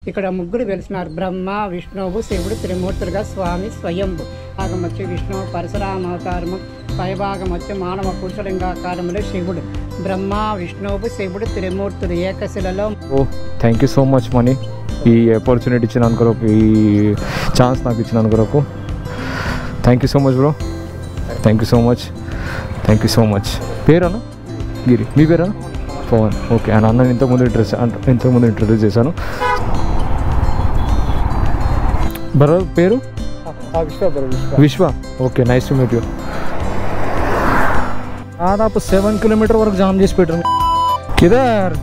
ఇక్కడ ముగ్గురు వెలిసినారు. బ్రహ్మ, విష్ణువు, శివుడు త్రిమూర్తులుగా స్వామి స్వయంభు. భాగం వచ్చి విష్ణువు పరశురామ అవతారము, పైభాగం వచ్చి మానవ పురుషలింగాకారములు శివుడు. బ్రహ్మ, విష్ణువు, శివుడు త్రిమూర్తులు ఏకశిలలో. Thank you so much Mani, ఈ ఆపర్చునిటీ ఇచ్చినందుకు, ఈ ఛాన్స్ నాకు ఇచ్చినందుకు thank you so much bro. Thank you so much, thank you so much. పేరన్నా గిరి, మీ పేరా? పవన్. ఓకే, అండ్ అన్న ఇంతకుముందు ఇంట్రడ్యూస్ చేశాను. బరో పేరు Vishwa. Okay, nice to meet you. దాదాపు 7 కిలోమీటర్ వరకు జామ్ చేసి పెట్టాను. కిదర్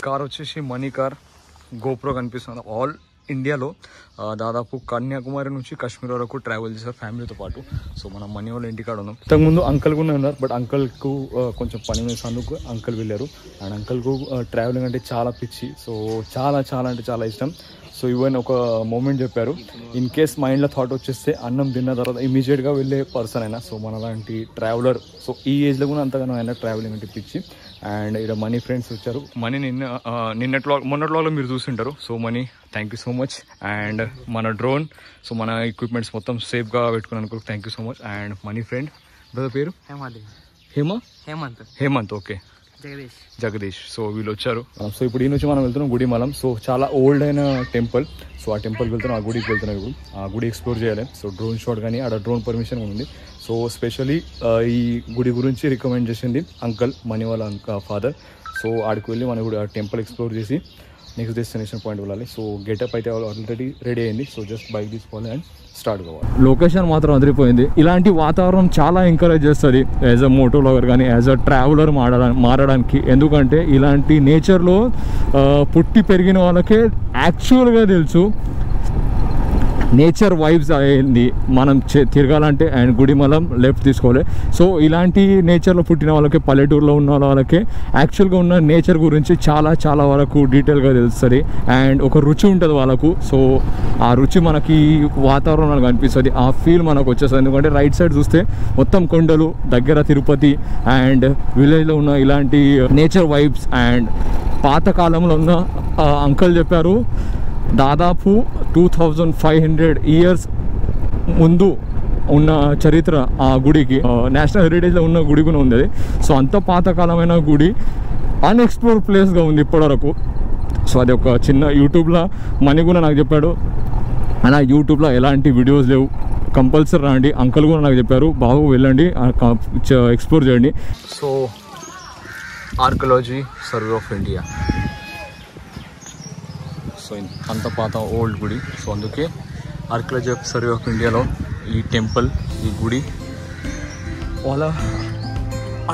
కార్ వచ్చేసి మనీ కార్, గోప్రో కనిపిస్తుంది. ఆల్ ఇండియాలో దాదాపు కన్యాకుమారి నుంచి కాశ్మీర్ వరకు ట్రావెల్ చేశారు ఫ్యామిలీతో పాటు. సో మనం మనీ వాళ్ళ ఇంటికాడ ఉన్నాం. ఇంతకుముందు అంకల్ కూడా ఉన్నారు, బట్ అంకల్కు కొంచెం పని వేసేందుకు అంకల్ వెళ్ళారు. అండ్ అంకల్కు ట్రావెలింగ్ అంటే చాలా పిచ్చి. సో చాలా చాలా అంటే చాలా ఇష్టం. సో ఈవెన్ ఒక మూమెంట్ చెప్పారు, ఇన్ కేస్ మైండ్లో థాట్ వచ్చేస్తే అన్నం తిన్న తర్వాత ఇమీడియట్గా వెళ్ళే పర్సన్ అయినా. సో మన లాంటి ట్రావెలర్, సో ఈ ఏజ్లో కూడా అంతగానో అయినా ట్రావెలింగ్ అంటే పిచ్చి. అండ్ ఇక్కడ మనీ ఫ్రెండ్స్ వచ్చారు. మనీ మొన్నట్లో మీరు చూస్తుంటారు. So Mani, thank you so much. And మన డ్రోన్, సో మన ఎక్విప్మెంట్స్ మొత్తం సేఫ్గా పెట్టుకున్నందుకు thank you so much. And Mani friend brother పేరు హేమంత్. ఓకే, జగదీష్. సో వీళ్ళు వచ్చారు. సో ఇప్పుడు ఈ నుంచి మనం వెళ్తున్నాం గుడిమలం. సో చాలా ఓల్డ్ అయిన టెంపుల్. సో ఆ టెంపుల్కి వెళ్తున్నాం, ఆ గుడికి వెళ్తున్నాం. ఇప్పుడు ఆ గుడి ఎక్స్ప్లోర్ చేయాలి. సో డ్రోన్ షాట్ కానీ ఆడ డ్రోన్ పర్మిషన్ ఉంది. సో స్పెషల్లీ ఈ గుడి గురించి రికమెండ్ చేసింది అంకల్, మనీ వాళ్ళ ఫాదర్. సో ఆడికి వెళ్ళి మనం కూడా టెంపుల్ ఎక్స్ప్లోర్ చేసి నెక్స్ట్ డెస్టినేషన్ పాయింట్ వెళ్ళాలి. సో గెటప్ అయితే ఆల్రెడీ రెడీ అయింది. సో జస్ట్ బైక్ తీసుకోవాలి అండ్ స్టార్ట్ కావాలి. లొకేషన్ మాత్రం అదిరిపోయింది. ఇలాంటి వాతావరణం చాలా ఎంకరేజ్ చేస్తుంది యాజ్ అ మోటో బ్లాగర్ కానీ యాజ్ అ ట్రావెలర్ మారడానికి. ఎందుకంటే ఇలాంటి నేచర్లో పుట్టి పెరిగిన వాళ్ళకే యాక్చువల్గా తెలుసు నేచర్ వైబ్స్ అయింది. మనం తిరగాలంటే అండ్ గుడిమలం లెఫ్ట్ తీసుకోవాలి. సో ఇలాంటి నేచర్లో పుట్టిన వాళ్ళకి, పల్లెటూరులో ఉన్న వాళ్ళకి యాక్చువల్గా ఉన్న నేచర్ గురించి చాలా చాలా వరకు డీటెయిల్గా తెలుస్తుంది. అండ్ ఒక రుచి ఉంటుంది వాళ్ళకు. సో ఆ రుచి మనకి వాతావరణంలో కనిపిస్తుంది, ఆ ఫీల్ మనకు వచ్చేస్తుంది. ఎందుకంటే రైట్ సైడ్ చూస్తే మొత్తం కొండలు, దగ్గర తిరుపతి అండ్ విలేజ్లో ఉన్న ఇలాంటి నేచర్ వైబ్స్. అండ్ పాతకాలంలో ఉన్న అంకల్ చెప్పారు దాదాపు 2500 ఇయర్స్ ముందు ఉన్న చరిత్ర ఆ గుడికి. నేషనల్ హెరిటేజ్లో ఉన్న గుడి కూడా ఉంది అది. సో అంత పాతకాలమైన గుడి అన్ఎక్స్ప్లోర్ ప్లేస్గా ఉంది ఇప్పటివరకు. సో అది ఒక చిన్న యూట్యూబ్లో మనీ కూడా నాకు చెప్పాడు, అలా యూట్యూబ్లో ఎలాంటి వీడియోస్ లేవు, కంపల్సరీ రండి. అంకల్ కూడా నాకు చెప్పారు, బాబు వెళ్ళండి, ఎక్స్ప్లోర్ చేయండి. So archaeology survey of India, so అంత పాత ఓల్డ్ గుడి. సో అందుకే ఆర్కియాలజీ సర్వే ఆఫ్ ఇండియాలో ఈ టెంపుల్, ఈ గుడి వాళ్ళ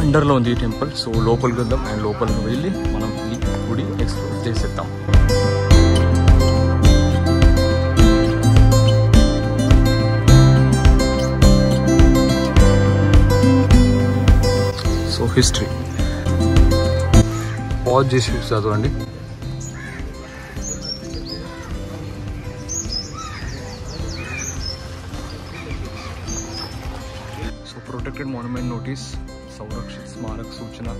అండర్లో ఉంది ఈ టెంపుల్. సో లోపలికి వెళ్దాం అండ్ లోపలికి వెళ్ళి మనం ఈ గుడి ఎక్స్ప్లోర్ చేసేద్దాం. సో హిస్టరీ పాజ్ చేసి చదవండి. प्रोटेक्टेड मॉन्यूमेंट नोटिस, संरक्षित स्मारक सूचना.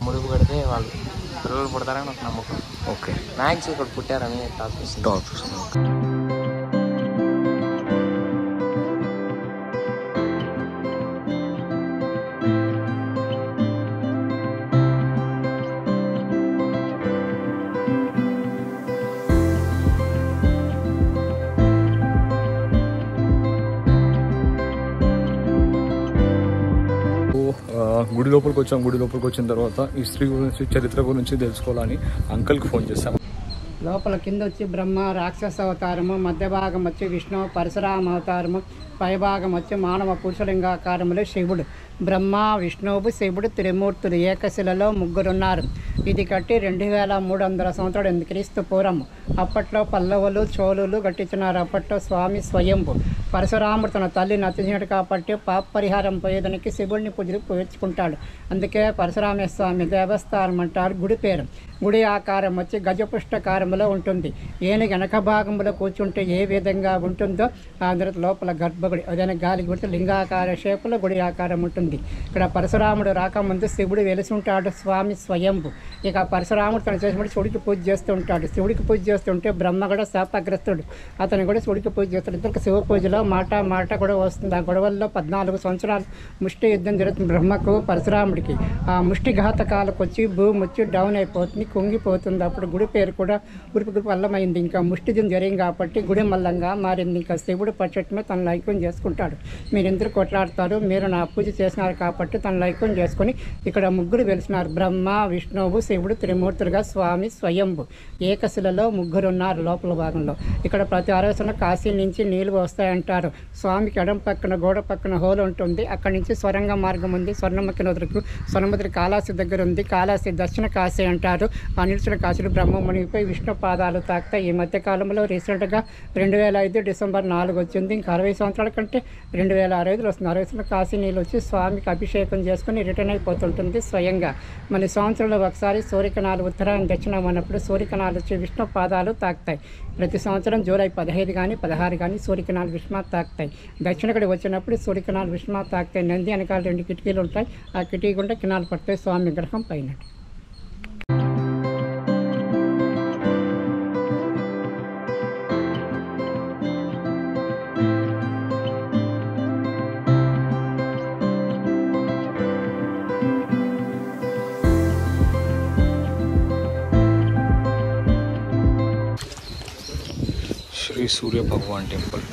ముడుపు కడితే వాళ్ళు పిల్లలు పుడతారని నాకు నమ్మకం. ఓకే, మ్యాక్స్ ఇక్కడ పుట్టారని టాక్ వస్తుంది. గుడి లోపలికి వచ్చాం. గుడి లోపలికి వచ్చిన తర్వాత హిస్టరీ గురించి, చరిత్ర గురించి తెలుసుకోవాలని అంకల్కి ఫోన్ చేశాం. లోపల కింద వచ్చి బ్రహ్మ రాక్షస అవతారము, మధ్య భాగం వచ్చి విష్ణు పరశురామ అవతారము, పైభాగం వచ్చి మానవ పురుషలింగాకారములు శివుడు. బ్రహ్మ విష్ణువు శివుడు త్రిమూర్తులు ఏకశిలలో ముగ్గురున్నారు. ఇది కట్టి 2300 సంవత్సరాలు క్రీస్తు పూర్వం. అప్పట్లో పల్లవులు చోళులు కట్టించినారు. అప్పట్లో స్వామి స్వయంభు పరశురాముడు తన తల్లి నచ్చించాడు కాబట్టి పాప పరిహారం పోయేదానికి శివుడిని పూజించుకుంటాడు. అందుకే పరశురామ స్వామి దేవస్థానం అంటారు. గుడి పేరు. గుడి ఆకారం వచ్చి గజపుష్టకారంలో ఉంటుంది. ఏనుగు వెనక భాగంలో కూర్చుంటే ఏ విధంగా ఉంటుందో అందరి లోపల గర్భగుడి అదైనా గాలి గుడితే లింగాకార షేపులో గుడి ఆకారం ఉంటుంది. ఇక్కడ పరశురాముడు రాకముందు శివుడు వెలిసి ఉంటాడు. స్వామి స్వయంభు. ఇక పరశురాముడు తను చేసినప్పుడు శివుడికి పూజ చేస్తూ ఉంటాడు. శివుడికి పూజ చేస్తుంటే బ్రహ్మ కూడా శాపగ్రస్తుడు. అతను కూడా శివుడికి పూజ చేస్తాడు. ఇద్దరికి శివ పూజలో మాట కూడా వస్తుంది. ఆ గొడవల్లో 14 సంవత్సరాలు ముష్టి యుద్ధం జరుగుతుంది బ్రహ్మకు పరశురాముడికి. ఆ ముష్టి ఘాతకాలకు వచ్చి భూమి వచ్చి డౌన్ అయిపోతుంది, కుంగిపోతుంది. అప్పుడు గుడి పేరు కూడా గుడి మల్లమైంది. ఇంకా ముష్టిదం జరిగింది కాబట్టి గుడి మల్లంగా మారింది. ఇంకా శివుడు పచ్చటమే తన లైక్యం చేసుకుంటాడు. మీరెందరూ కొట్లాడతారు, మీరు నా పూజ చేసినారు కాబట్టి తన లైక్యం చేసుకొని ఇక్కడ ముగ్గురు వెలిసినారు. బ్రహ్మ విష్ణువు శివుడు త్రిమూర్తులుగా స్వామి స్వయంభు. ఏకశిలలో ముగ్గురున్నారు లోపల భాగంలో. ఇక్కడ ప్రతి ఆరోజన కాశీ నుంచి నీళ్లు వస్తాయంటారు. స్వామికి ఎడం పక్కన గోడ పక్కన హోల్ ఉంటుంది. అక్కడి నుంచి స్వరంగ మార్గం ఉంది. స్వర్ణముఖి నదులకు స్వర్ణముద్రి కాళాసి దగ్గర ఉంది. కాళాసి దక్షిణ కాశీ అంటారు. ఆ నిలిచిన కాశీలు బ్రహ్మ మునిగిపోయి విష్ణు పాదాలు తాకుతాయి. ఈ మధ్య కాలంలో రీసెంట్గా 2005 డిసెంబర్ 4 వచ్చింది. ఇంకా 60 సంవత్సరాల కంటే 2065 వస్తుంది. 60 సంవత్సరాల కాశీ నీళ్ళు వచ్చి స్వామికి అభిషేకం చేసుకుని రిటర్న్ అయిపోతుంటుంది స్వయంగా. మళ్ళీ సంవత్సరంలో ఒకసారి సూర్యకిరణాలు ఉత్తరాయణ దక్షిణం అన్నప్పుడు సూర్యకిరణాలు వచ్చి విష్ణు పాదాలు తాకుతాయి. ప్రతి సంవత్సరం జూలై 15 కానీ 16 కానీ సూర్యకిరణాలు విష్ణు తాకుతాయి. దక్షిణకడి వచ్చినప్పుడు సూర్యకిరణాలు విష్ణు తాకుతాయి. నంది వెనకాల 2 కిటికీలు ఉంటాయి. ఆ కిటికీ గుండా కిరణాలు పడతాయి స్వామి విగ్రహం పైన. శ్రీ సూర్య భగవాన్ టెంపుల్.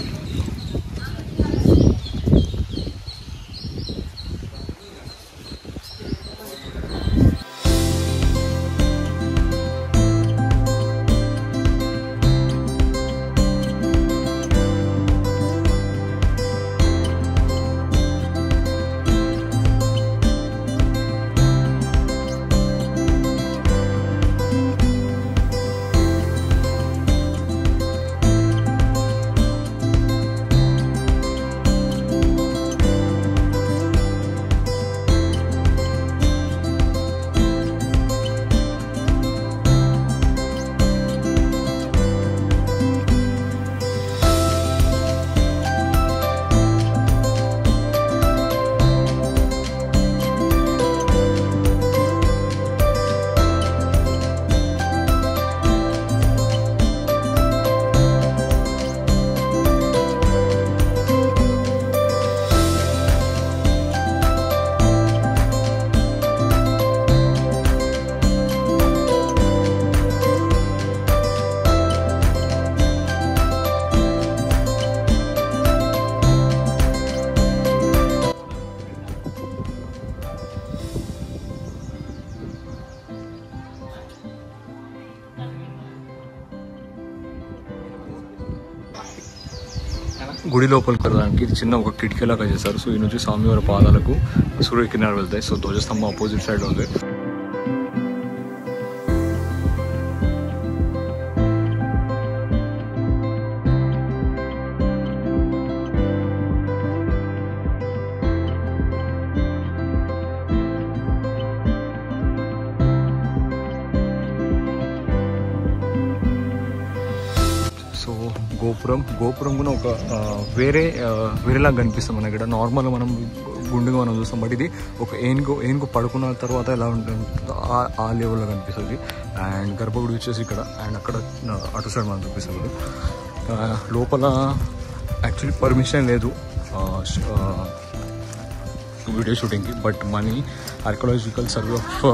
గుడి లోపలికి వెళ్ళడానికి ఇది చిన్న ఒక కిటికీలాగా చేశారు. సో ఈ నుంచి స్వామివారి పాదాలకు సూర్యకిరణాలు వెళ్తాయి. సో ధ్వజస్తంభం ఆపోజిట్ సైడ్ ఉంది. గోపురం కూడా ఒక వేరేలాగా కనిపిస్తాం. మనకి ఇక్కడ నార్మల్గా మనం గుండుగా మనం చూస్తాం. బట్ ఇది ఒక ఏనుగు పడుకున్న తర్వాత ఎలా ఉంటుంది ఆ లెవెల్లో కనిపిస్తుంది. అండ్ గర్భగుడి వచ్చేసి ఇక్కడ అండ్ అక్కడ అటు సైడ్ మనం చూపిస్తుంది. లోపల యాక్చువల్లీ పర్మిషన్ లేదు వీడియో షూటింగ్కి. But Mani archaeological survey of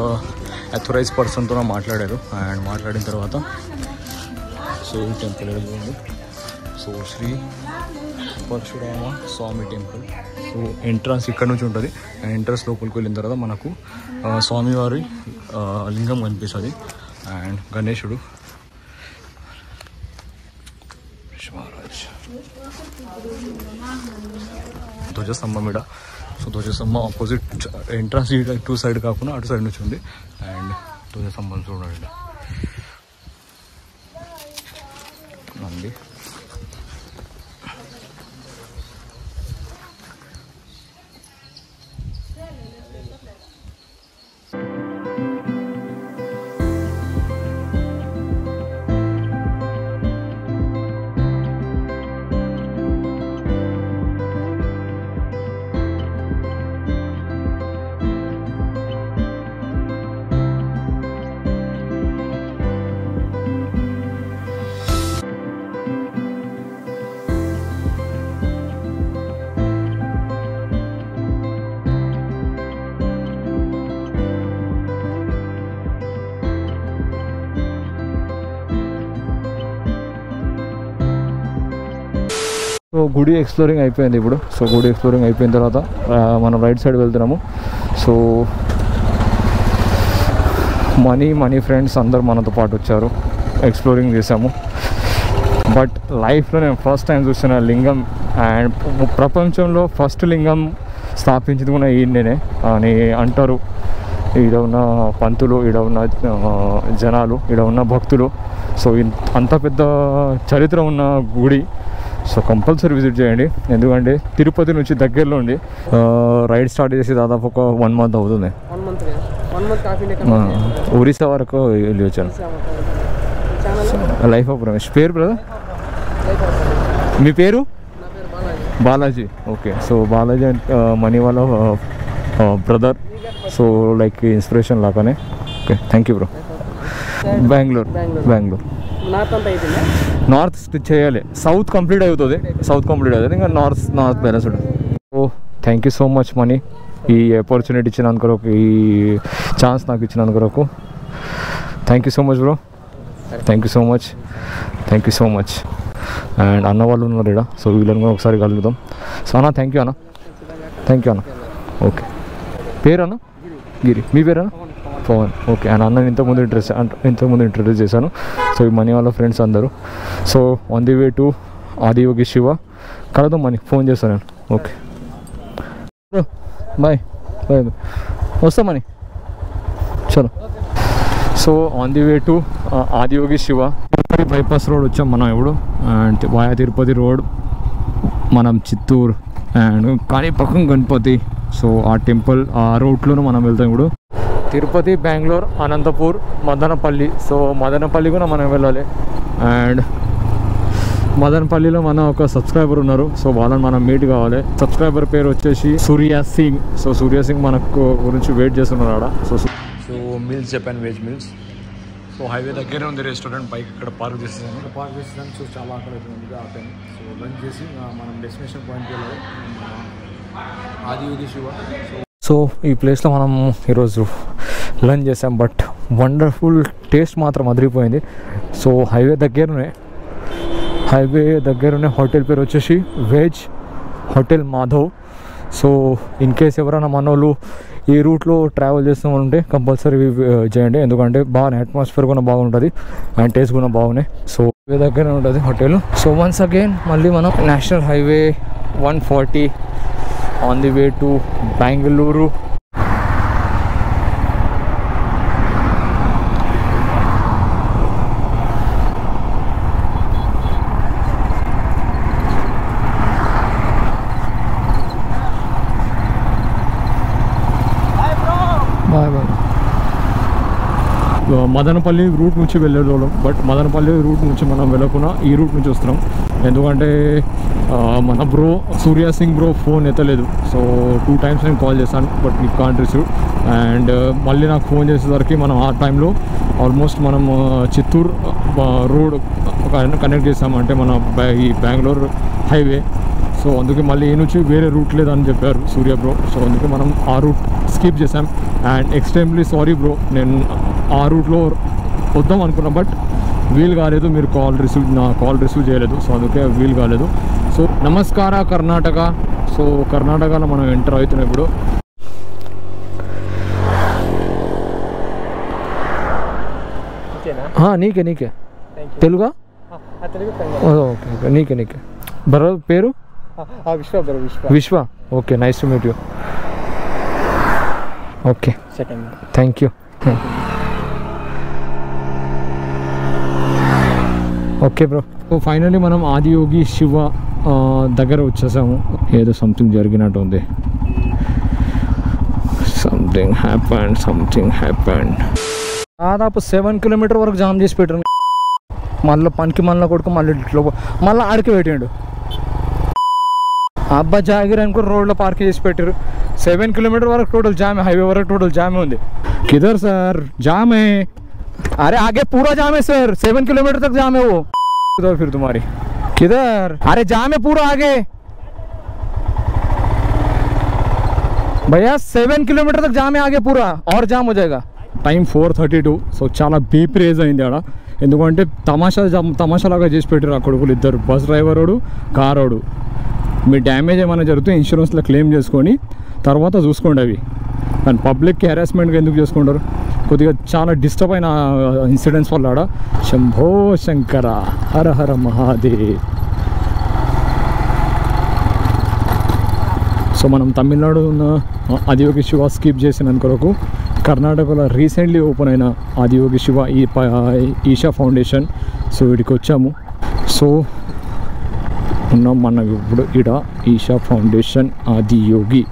authorize పర్సన్తో మాట్లాడారు. అండ్ మాట్లాడిన తర్వాత సో ఈ టెంపుల్ చూడండి. So Shri Parashurama Swami temple. So entrance ఇక్కడ నుంచి ఉంటుంది. అండ్ ఎంట్రన్స్ లోపలికి వెళ్ళిన తర్వాత మనకు స్వామివారి లింగం కనిపిస్తుంది. అండ్ గణేశుడు మహారాజ్ ధ్వజస్తంభం ఇక్కడ. సో ధ్వజస్తంభం ఆపోజిట్ ఎంట్రన్స్ టూ సైడ్ కాకుండా అటు సైడ్ నుంచి ఉంది. అండ్ ధ్వజస్తంభం చూడండి నంది. సో గుడి ఎక్స్ప్లోరింగ్ అయిపోయింది ఇప్పుడు. సో గుడి ఎక్స్ప్లోరింగ్ అయిపోయిన తర్వాత మనం రైట్ సైడ్ వెళ్తున్నాము. సో మనీ ఫ్రెండ్స్ అందరూ మనతో పాటు వచ్చారు, ఎక్స్ప్లోరింగ్ చేసాము. బట్ లైఫ్లో నేను ఫస్ట్ టైం చూసిన లింగం అండ్ ప్రపంచంలో ఫస్ట్ లింగం స్థాపించింది కూడా ఈయననే అని అంటారు. ఈడ ఉన్న పంతులు, ఈడ ఉన్న జనాలు, ఈడ ఉన్న భక్తులు. సో అంత పెద్ద చరిత్ర ఉన్న గుడి. సో కంపల్సరీ విజిట్ చేయండి, ఎందుకంటే తిరుపతి నుంచి దగ్గరలో ఉంది. రైడ్ స్టార్ట్ చేసి దాదాపు ఒక 1 month అవుతుంది. ఒరిస్సా వరకు వెళ్ళి వచ్చాను. Life of Ramesh. పేరు బ్రదర్? మీ పేరు? బాలాజీ. ఓకే. సో బాలాజీ అంటే మనీ వాళ్ళ బ్రదర్. సో లైక్ ఇన్స్పిరేషన్ లాగానే. Okay, thank you bro. Bengaluru north చేయాలి. సౌత్ కంప్లీట్ అవుతుంది ఇంకా నార్త్ బ్యాలెన్స్ ఉంటుంది. Oh thank you so much Mani, ఈ ఆపర్చునిటీ ఇచ్చినందుకు, ఈ ఛాన్స్ నాకు ఇచ్చినందుకు thank you so much bro. Thank you so much. And అన్న వాళ్ళు ఉన్నారు ఇక్కడ, సో వీళ్ళని కూడా ఒకసారి కలుగుతాం. సో అన్న థ్యాంక్ యూ అన్న. ఓకే. పేరు అన్న? గిరి. మీ పేరు అన్న? పవన్. ఓకే. అండ్ అన్న ఇంతకుముందు ఇంట్రడ్యూస్ చేశాను. సో ఈ మనీ వాళ్ళ ఫ్రెండ్స్ అందరూ. So on the way to Adiyogi Shiva. కలదాం మనీ, ఫోన్ చేస్తాను నేను. Okay bye. వస్తా మనీ, చలో. So on the way to Adiyogi Shiva. Tirupati bypass road వచ్చాం మనం ఇప్పుడు. అండ్ వాయా తిరుపతి రోడ్ మనం చిత్తూరు అండ్ కాణిపాకం గణపతి. సో ఆ టెంపుల్ ఆ రూట్లోనూ మనం వెళ్తాం ఇప్పుడు. తిరుపతి, బెంగళూరు, అనంతపూర్, మదనపల్లి. సో మదనపల్లి కూడా మనం వెళ్ళాలి. అండ్ మదనపల్లిలో మన ఒక సబ్స్క్రైబర్ ఉన్నారు, సో వాళ్ళని మనం మీట్ కావాలి. సబ్స్క్రైబర్ పేరు వచ్చేసి సూర్య సింగ్. సో సూర్య సింగ్ మనకు గురించి వెయిట్ చేస్తున్నారు ఆడ. సో మీల్స్ చెప్పాను, వెజ్ మీల్స్. సో హైవే దగ్గరే ఉంది రెస్టారెంట్, బైక్ ఇక్కడ పార్క్ చేసేసాను. సో చాలా ఆకలి అవుతుంది, ఆపాను. సో లంచ్ చేసి మనం డెస్టినేషన్ పాయింట్కి వెళ్ళాలి, ఆదియోగి శివ. సో ఈ ప్లేస్లో మనం ఈరోజు లంచ్ చేసాం. బట్ వండర్ఫుల్ టేస్ట్ మాత్రం అదిరిపోయింది. సో హైవే దగ్గరనే హోటల్ పేరు వచ్చేసి veg hotel Madhav. So in case ఎవరైనా మనోళ్ళు ఈ రూట్లో ట్రావెల్ చేస్తామంటే కంపల్సరీ చేయండి, ఎందుకంటే బాగా అట్మాస్ఫియర్ కూడా బాగుంటుంది అండ్ టేస్ట్ కూడా బాగున్నాయి. సో హైవే దగ్గరనే ఉంటుంది హోటల్. సో వన్స్ అగైన్ మళ్ళీ మనం national highway 140 on the way to Bengaluru. Madanapalle route నుంచి వెళ్ళేవాళ్ళం, బట్ మదనపల్లి రూట్ నుంచి మనం వెళ్ళకుండా ఈ రూట్ నుంచి వస్తున్నాం. ఎందుకంటే మన బ్రో సూర్య సింగ్ బ్రో ఫోన్ ఎత్తలేదు. సో 2 times నేను కాల్ చేశాను, బట్ ఈ కాంట్ రిసీవ్. అండ్ మళ్ళీ నాకు ఫోన్ చేసేసరికి మనం ఆ టైంలో ఆల్మోస్ట్ మనం చిత్తూరు రోడ్ కనెక్ట్ చేసామంటే మన ఈ బెంగళూరు హైవే. సో అందుకే మళ్ళీ ఈ నుంచి వేరే రూట్ లేదని చెప్పారు సూర్య బ్రో. సో అందుకే మనం ఆ రూట్ స్కిప్ చేసాం. అండ్ ఎక్స్ట్రీమ్లీ సారీ బ్రో, నేను ఆ రూట్లో వద్దాం అనుకున్నా, బట్ వీలు కాలేదు. మీరు నా కాల్ రిసీవ్ చేయలేదు, సో అందుకే వీలు కాలేదు. సో నమస్కార కర్ణాటక. సో కర్ణాటకలో మనం ఎంటర్ అవుతున్నాం ఇప్పుడు. నీకే తెలుగా ఓకే ఓకే నీకే బ్రో పేరు Vishwa okay nice to meet you okay thank you okay bro so finally మనం ఆదియోగి శివ దగ్గర వచ్చేసాము. ఏదో సంథింగ్ జరిగినట్టు ఉంది. Something happened. దాదాపు 7 కిలోమీటర్ వరకు జామ్ చేసి పెట్టాను. మళ్ళీ పనికి మళ్ళీ కొడుకు మళ్ళీ ఇట్లో మళ్ళీ ఆడికి పెట్టాడు. అబ్బా జాగిర్ అనుకుని రోడ్లో పార్క్ చేసి పెట్టారు. 7 किलोमीटर वरक टोटल जाम है. हाईवे वरक टोटल जाम है. किधर सर जाम है? अरे आगे पूरा जाम है सर. 7 किलोमीटर तक जाम है वो. किधर फिर तुम्हारी किधर? अरे जाम है पूरा आगे भैया. 7 किलोमीटर तक जाम है आगे पूरा और जाम हो जाएगा. టైం 4:32. సో చాలా బీప్ రేజ్ అయింది ఆడ. ఎందుకంటే తమాషాలాగా చేసి పెట్టారు ఆ కొడుకులు ఇద్దరు, బస్ డ్రైవరోడు కారోడు. మీ డ్యామేజ్ ఏమైనా జరిగితే ఇన్సూరెన్స్లో క్లెయిమ్ చేసుకొని తర్వాత చూసుకోండి అవి. కానీ పబ్లిక్కి హెరాస్మెంట్గా ఎందుకు చేసుకుంటారు? కొద్దిగా చాలా డిస్టర్బ్ అయిన ఇన్సిడెంట్స్ వల్ల ఆడ. శంభో శంకర హర హర మహాదేవ్. సో మనం తమిళనాడు ఉన్న ఆదియోగి శివ స్కిప్ చేసిన కొరకు కర్ణాటకలో రీసెంట్లీ ఓపెన్ అయిన ఆదియోగి శివ ఈషా ఫౌండేషన్. సో వీడికి వచ్చాము. సో ఉన్నాం మనం ఇప్పుడు ఈడ ఈషా ఫౌండేషన్ ఆదియోగి.